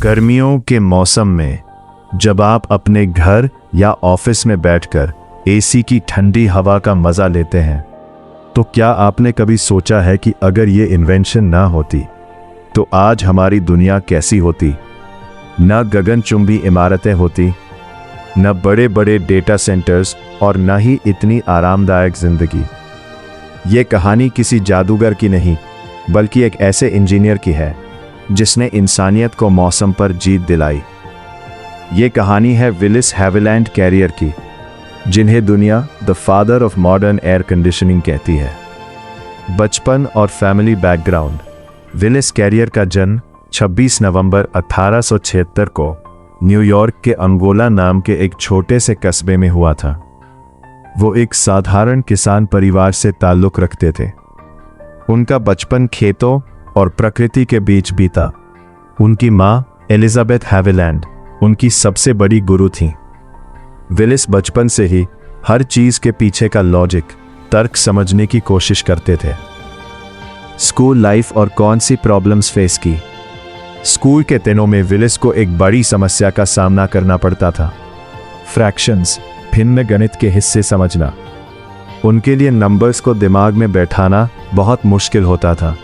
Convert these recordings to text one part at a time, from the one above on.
गर्मियों के मौसम में जब आप अपने घर या ऑफिस में बैठकर एसी की ठंडी हवा का मजा लेते हैं, तो क्या आपने कभी सोचा है कि अगर ये इन्वेंशन ना होती तो आज हमारी दुनिया कैसी होती? न गगनचुंबी इमारतें होती, न बड़े बड़े डेटा सेंटर्स और न ही इतनी आरामदायक जिंदगी। ये कहानी किसी जादूगर की नहीं, बल्कि एक ऐसे इंजीनियर की है जिसने इंसानियत को मौसम पर जीत दिलाई। ये कहानी है विलिस हैविलैंड कैरियर की, जिन्हें दुनिया the father of modern air conditioning कहती है। बचपन और फैमिली बैकग्राउंड। विलिस कैरियर का जन्म 26 नवंबर 1876 को न्यूयॉर्क के अंगोला नाम के एक छोटे से कस्बे में हुआ था। वो एक साधारण किसान परिवार से ताल्लुक रखते थे। उनका बचपन खेतों और प्रकृति के बीच बीता। उनकी मां एलिजाबेथ हैविलैंड उनकी सबसे बड़ी गुरु थीं। विलिस बचपन से ही हर चीज के पीछे का लॉजिक, तर्क समझने की कोशिश करते थे। स्कूल लाइफ और कौन सी प्रॉब्लम्स फेस की। स्कूल के दिनों में विलिस को एक बड़ी समस्या का सामना करना पड़ता था। फ्रैक्शंस, भिन्न गणित के हिस्से समझना। उनके लिए नंबर्स को दिमाग में बैठाना बहुत मुश्किल होता था।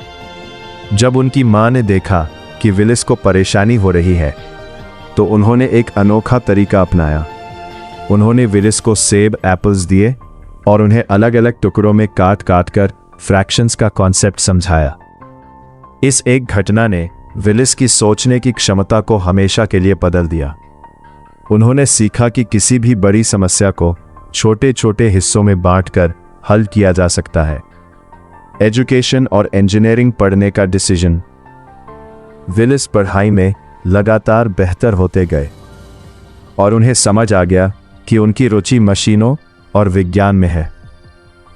जब उनकी मां ने देखा कि विलिस को परेशानी हो रही है, तो उन्होंने एक अनोखा तरीका अपनाया। उन्होंने विलिस को सेब एप्पल्स दिए और उन्हें अलग अलग टुकड़ों में काट काट कर फ्रैक्शंस का कॉन्सेप्ट समझाया। इस एक घटना ने विलिस की सोचने की क्षमता को हमेशा के लिए बदल दिया। उन्होंने सीखा कि किसी भी बड़ी समस्या को छोटे छोटे हिस्सों में बांटकर हल किया जा सकता है। एजुकेशन और इंजीनियरिंग पढ़ने का डिसीजन। विलिस पढ़ाई में लगातार बेहतर होते गए और उन्हें समझ आ गया कि उनकी रुचि मशीनों और विज्ञान में है।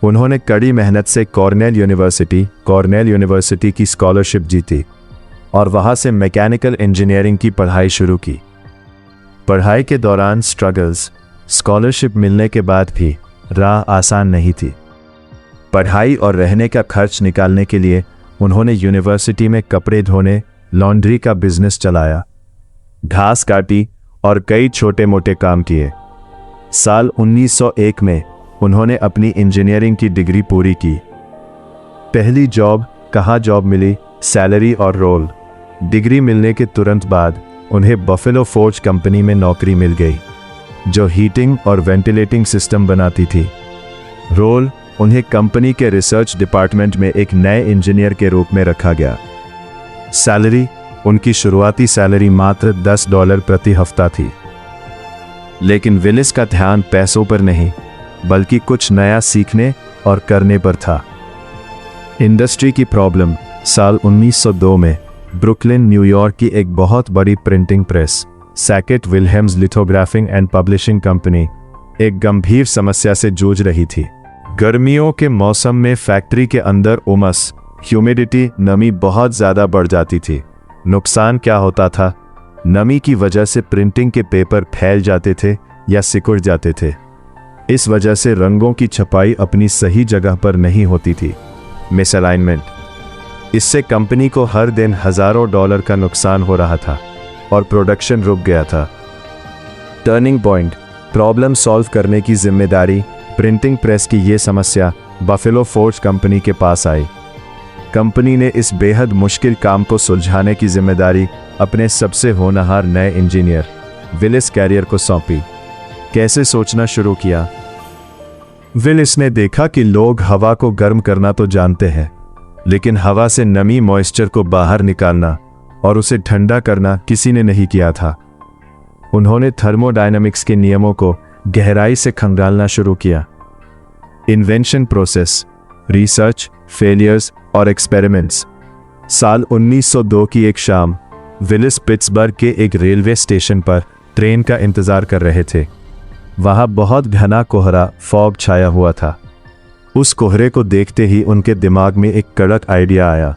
उन्होंने कड़ी मेहनत से कॉर्नेल यूनिवर्सिटी की स्कॉलरशिप जीती और वहां से मैकेनिकल इंजीनियरिंग की पढ़ाई शुरू की। पढ़ाई के दौरान स्ट्रगल्स, स्कॉलरशिप मिलने के बाद भी राह आसान नहीं थी। पढ़ाई और रहने का खर्च निकालने के लिए उन्होंने यूनिवर्सिटी में कपड़े धोने, लॉन्ड्री का बिजनेस चलाया, घास काटी और कई छोटे मोटे काम किए। साल 1901 में उन्होंने अपनी इंजीनियरिंग की डिग्री पूरी की। पहली जॉब, कहाँ जॉब मिली, सैलरी और रोल। डिग्री मिलने के तुरंत बाद उन्हें बफेलो फोर्ज कंपनी में नौकरी मिल गई, जो हीटिंग और वेंटिलेटिंग सिस्टम बनाती थी। रोल, उन्हें कंपनी के रिसर्च डिपार्टमेंट में एक नए इंजीनियर के रूप में रखा गया। सैलरी, उनकी शुरुआती सैलरी मात्र $10 प्रति हफ्ता थी। लेकिन विलिस का ध्यान पैसों पर नहीं, बल्कि कुछ नया सीखने और करने पर था। इंडस्ट्री की प्रॉब्लम। साल 1902 में ब्रुकलिन, न्यूयॉर्क की एक बहुत बड़ी printing press, Sackett Wilhelms lithographing and publishing company, एक गंभीर समस्या से जूझ रही थी। गर्मियों के मौसम में फैक्ट्री के अंदर उमस, ह्यूमिडिटी, नमी बहुत ज्यादा बढ़ जाती थी। नुकसान क्या होता था? नमी की वजह से प्रिंटिंग के पेपर फैल जाते थे या सिकुड़ जाते थे। इस वजह से रंगों की छपाई अपनी सही जगह पर नहीं होती थी, मिसअलाइनमेंट। इससे कंपनी को हर दिन हजारों डॉलर का नुकसान हो रहा था और प्रोडक्शन रुक गया था। Turning point. प्रॉब्लम सॉल्व करने की जिम्मेदारी प्रिंटिंग प्रेस की ये समस्या बफेलो फोर्ज कंपनी के पास आई। कंपनी ने इस बेहद मुश्किल काम को सुलझाने की जिम्मेदारी अपने सबसे होनहार नए इंजीनियर विलिस कैरियर को सौंपी। कैसे सोचना शुरू किया? विलिस ने देखा कि लोग हवा को गर्म करना तो जानते हैं, लेकिन हवा से नमी, मॉइस्चर को बाहर निकालना और उसे ठंडा करना किसी ने नहीं किया था। उन्होंने थर्मोडायनामिक्स के नियमों को गहराई से खंगालना शुरू किया। इन्वेंशन प्रोसेस, रिसर्च, फेलियर्स और एक्सपेरिमेंट्स। साल 1902 की एक शाम विलिस पिट्सबर्ग के एक रेलवे स्टेशन पर ट्रेन का इंतजार कर रहे थे। वहां बहुत घना कोहरा, फॉग छाया हुआ था। उस कोहरे को देखते ही उनके दिमाग में एक कड़क आइडिया आया।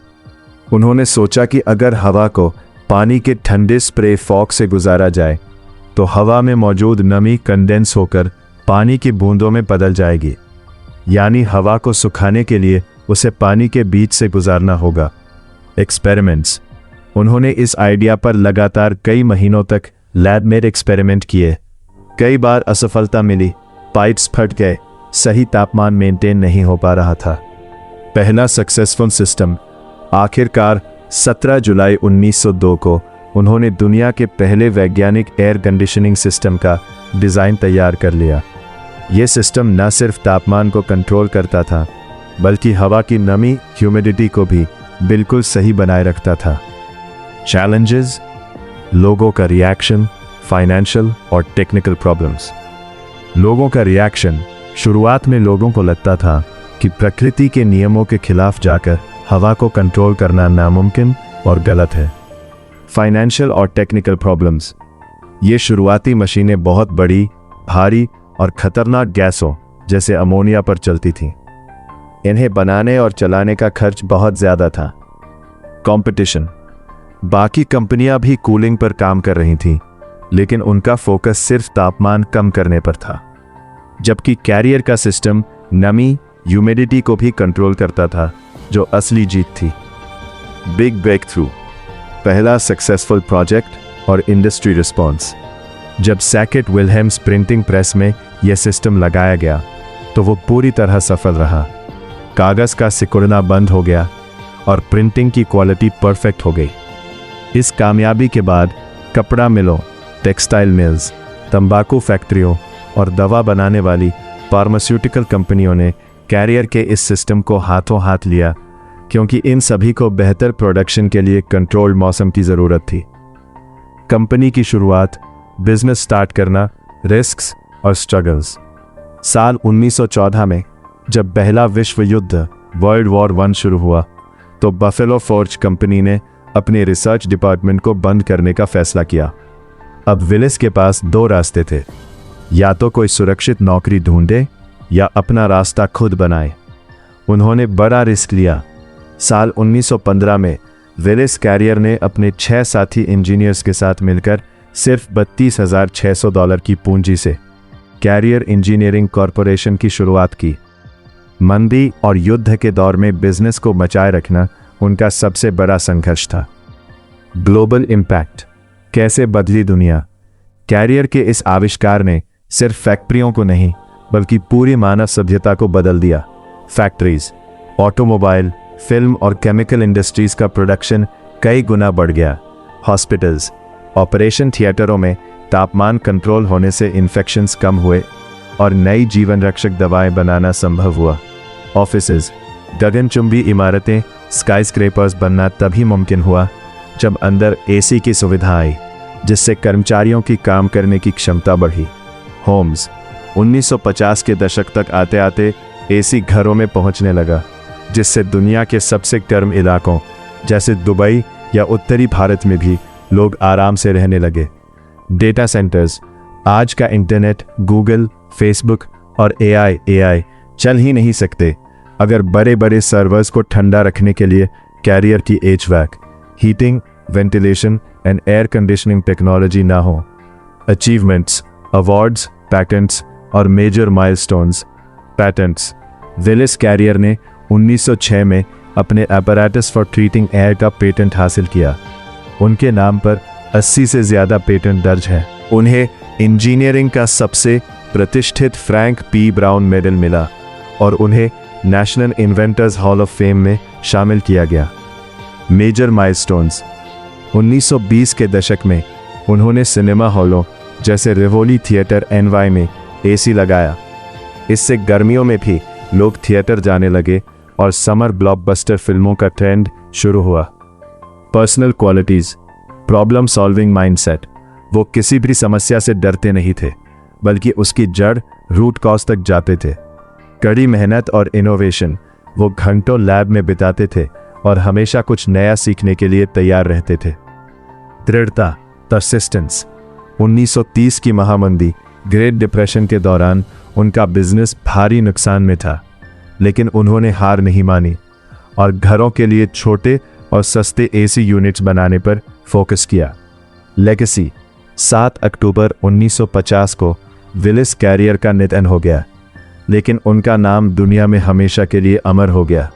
उन्होंने सोचा कि अगर हवा को पानी के ठंडे स्प्रे फॉग से गुजारा जाए, तो हवा में मौजूद नमी कंडेंस होकर पानी की बूंदों में बदल जाएगी। यानी हवा को सुखाने के लिए उसे पानी के बीच से गुजारना होगा। एक्सपेरिमेंट्स। उन्होंने इस आइडिया पर लगातार कई महीनों तक लैब में एक्सपेरिमेंट किए। कई बार असफलता मिली, पाइप्स फट गए, सही तापमान मेंटेन नहीं हो पा रहा था। पहला सक्सेसफुल सिस्टम आखिरकार 17 जुलाई 1902 को उन्होंने दुनिया के पहले वैज्ञानिक एयर कंडीशनिंग सिस्टम का डिज़ाइन तैयार कर लिया। यह सिस्टम न सिर्फ तापमान को कंट्रोल करता था, बल्कि हवा की नमी, ह्यूमिडिटी को भी बिल्कुल सही बनाए रखता था। चैलेंजेस, लोगों का रिएक्शन, फाइनेंशियल और टेक्निकल प्रॉब्लम्स। लोगों का रिएक्शन, शुरुआत में लोगों को लगता था कि प्रकृति के नियमों के खिलाफ जाकर हवा को कंट्रोल करना नामुमकिन और गलत है। फाइनेंशियल और टेक्निकल प्रॉब्लम्स, ये शुरुआती मशीनें बहुत बड़ी, भारी और खतरनाक गैसों जैसे अमोनिया पर चलती थीं। इन्हें बनाने और चलाने का खर्च बहुत ज़्यादा था। कंपटीशन, बाकी कंपनियां भी कूलिंग पर काम कर रही थीं, लेकिन उनका फोकस सिर्फ तापमान कम करने पर था, जबकि कैरियर का सिस्टम नमी, ह्यूमिडिटी को भी कंट्रोल करता था, जो असली जीत थी। बिग ब्रेक थ्रू, पहला सक्सेसफुल प्रोजेक्ट और इंडस्ट्री रिस्पॉन्स। जब सैकेट विल्हेम्स प्रिंटिंग प्रेस में यह सिस्टम लगाया गया तो वो पूरी तरह सफल रहा। कागज़ का सिकुड़ना बंद हो गया और प्रिंटिंग की क्वालिटी परफेक्ट हो गई। इस कामयाबी के बाद कपड़ा मिलों, टेक्सटाइल मिल्स, तंबाकू फैक्ट्रियों और दवा बनाने वाली फार्मास्यूटिकल कंपनियों ने कैरियर के इस सिस्टम को हाथों हाथ लिया, क्योंकि इन सभी को बेहतर प्रोडक्शन के लिए कंट्रोल्ड मौसम की ज़रूरत थी। कंपनी की शुरुआत, बिजनेस स्टार्ट करना, रिस्क्स और स्ट्रगल्स। साल 1914 में जब पहला विश्व युद्ध वर्ल्ड वॉर 1 शुरू हुआ तो बफेलो फॉर्ज कंपनी ने अपने रिसर्च डिपार्टमेंट को बंद करने का फैसला किया। अब विलिस के पास 2 रास्ते थे, या तो कोई सुरक्षित नौकरी ढूंढे या अपना रास्ता खुद बनाए। उन्होंने बड़ा रिस्क लिया। साल 1915 में विलिस कैरियर ने अपने 6 साथी इंजीनियर्स के साथ मिलकर सिर्फ $32,600 की पूंजी से कैरियर इंजीनियरिंग कॉरपोरेशन की शुरुआत की। मंदी और युद्ध के दौर में बिजनेस को बचाए रखना उनका सबसे बड़ा संघर्ष था। ग्लोबल इम्पैक्ट, कैसे बदली दुनिया। कैरियर के इस आविष्कार ने सिर्फ फैक्ट्रियों को नहीं, बल्कि पूरी मानव सभ्यता को बदल दिया। फैक्ट्रीज, ऑटोमोबाइल, फिल्म और केमिकल इंडस्ट्रीज का प्रोडक्शन कई गुना बढ़ गया। हॉस्पिटल्स, ऑपरेशन थिएटरों में तापमान कंट्रोल होने से इन्फेक्शंस कम हुए और नई जीवन रक्षक दवाएं बनाना संभव हुआ। ऑफिसेज, गगनचुंबी इमारतें, स्काईस्क्रेपर्स बनना तभी मुमकिन हुआ जब अंदर एसी की सुविधा आई, जिससे कर्मचारियों की काम करने की क्षमता बढ़ी। होम्स, 1950 के दशक तक आते आते एसी घरों में पहुंचने लगा, जिससे दुनिया के सबसे गर्म इलाकों जैसे दुबई या उत्तरी भारत में भी लोग आराम से रहने लगे। डेटा सेंटर्स, आज का इंटरनेट, गूगल, फेसबुक और एआई चल ही नहीं सकते अगर बड़े बड़े सर्वर्स को ठंडा रखने के लिए कैरियर की HVAC, heating, ventilation and air conditioning technology ना हो। अचीवमेंट्स, अवार्ड्स, पैटेंट्स और major milestones. Patents, Willis Carrier ने 1906 में अपने apparatus फॉर ट्रीटिंग एयर का पेटेंट हासिल किया। उनके नाम पर 80 से ज़्यादा पेटेंट दर्ज हैं। उन्हें इंजीनियरिंग का सबसे प्रतिष्ठित फ्रैंक पी ब्राउन मेडल मिला और उन्हें national inventors hall of fame में शामिल किया गया। मेजर माइलस्टोन्स, 1920 के दशक में उन्होंने सिनेमा हॉलों जैसे रिवोली थिएटर NY में AC लगाया। इससे गर्मियों में भी लोग थिएटर जाने लगे और समर ब्लॉकबस्टर फिल्मों का ट्रेंड शुरू हुआ। Personal qualities, problem solving mindset, वो किसी भी समस्या से डरते नहीं थे, बल्कि उसकी जड़, रूट कॉज तक जाते थे। कड़ी मेहनत और इनोवेशन, वो घंटों लैब में बिताते थे और हमेशा कुछ नया सीखने के लिए तैयार रहते थे। दृढ़ता, परसिस्टेंस, 1930 की महामंदी, ग्रेट डिप्रेशन के दौरान उनका बिजनेस भारी नुकसान में था, लेकिन उन्होंने हार नहीं मानी और घरों के लिए छोटे और सस्ते AC यूनिट्स बनाने पर फोकस किया। लेगेसी, 7 अक्टूबर 1950 को विलिस कैरियर का निधन हो गया, लेकिन उनका नाम दुनिया में हमेशा के लिए अमर हो गया।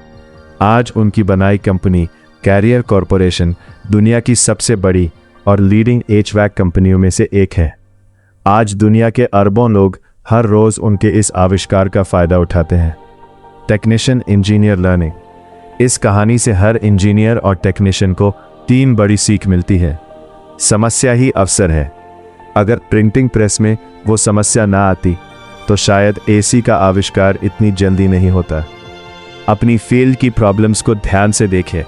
आज उनकी बनाई कंपनी कैरियर कॉरपोरेशन दुनिया की सबसे बड़ी और लीडिंग HVAC कंपनियों में से एक है। आज दुनिया के अरबों लोग हर रोज उनके इस आविष्कार का फायदा उठाते हैं। Technician engineer learning. इस कहानी से हर इंजीनियर और टेक्नीशियन को 3 बड़ी सीख मिलती है। समस्या ही अवसर है। अगर प्रिंटिंग प्रेस में वो समस्या ना आती तो शायद AC का आविष्कार इतनी जल्दी नहीं होता। अपनी फील्ड की प्रॉब्लम्स को ध्यान से देखें,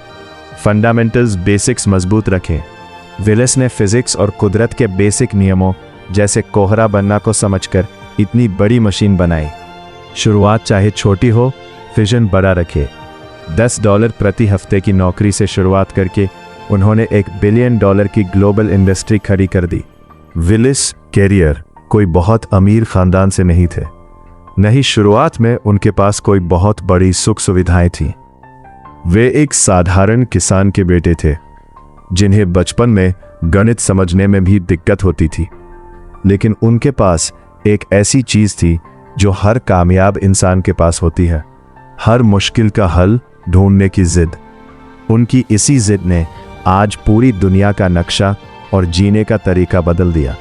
फंडामेंटल्स बेसिक्स मजबूत रखें। विलिस ने फिजिक्स और कुदरत के बेसिक नियमों जैसे कोहरा बनना को समझकर इतनी बड़ी मशीन बनाई। शुरुआत चाहे छोटी हो, विजन बड़ा रखे। $10 प्रति हफ्ते की नौकरी से शुरुआत करके उन्होंने $1 बिलियन की ग्लोबल इंडस्ट्री खड़ी कर दी। विलिस कैरियर कोई बहुत अमीर खानदान से नहीं थे, नहीं शुरुआत में उनके पास कोई बहुत बड़ी सुख सुविधाएं थीं। वे एक साधारण किसान के बेटे थे जिन्हें बचपन में गणित समझने में भी दिक्कत होती थी, लेकिन उनके पास एक ऐसी चीज थी जो हर कामयाब इंसान के पास होती है, हर मुश्किल का हल ढूंढने की जिद। उनकी इसी जिद ने आज पूरी दुनिया का नक्शा और जीने का तरीका बदल दिया।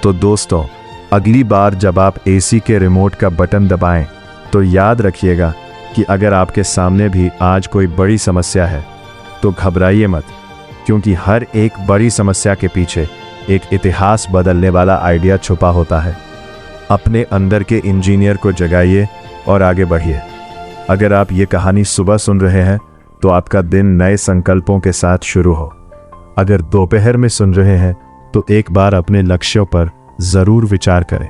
तो दोस्तों, अगली बार जब आप AC के रिमोट का बटन दबाएं तो याद रखिएगा कि अगर आपके सामने भी आज कोई बड़ी समस्या है तो घबराइए मत, क्योंकि हर एक बड़ी समस्या के पीछे एक इतिहास बदलने वाला आइडिया छुपा होता है। अपने अंदर के इंजीनियर को जगाइए और आगे बढ़िए। अगर आप ये कहानी सुबह सुन रहे हैं तो आपका दिन नए संकल्पों के साथ शुरू हो। अगर दोपहर में सुन रहे हैं तो एक बार अपने लक्ष्यों पर जरूर विचार करें।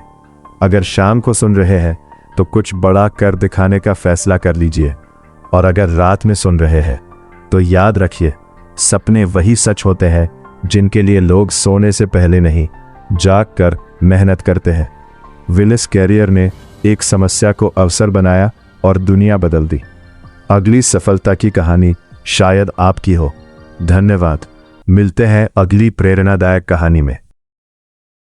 अगर शाम को सुन रहे हैं तो कुछ बड़ा कर दिखाने का फैसला कर लीजिए। और अगर रात में सुन रहे हैं तो याद रखिए, सपने वही सच होते हैं जिनके लिए लोग सोने से पहले नहीं, जाग कर मेहनत करते हैं। विलिस कैरियर ने एक समस्या को अवसर बनाया और दुनिया बदल दी। अगली सफलता की कहानी शायद आपकी हो। धन्यवाद। मिलते हैं अगली प्रेरणादायक कहानी में।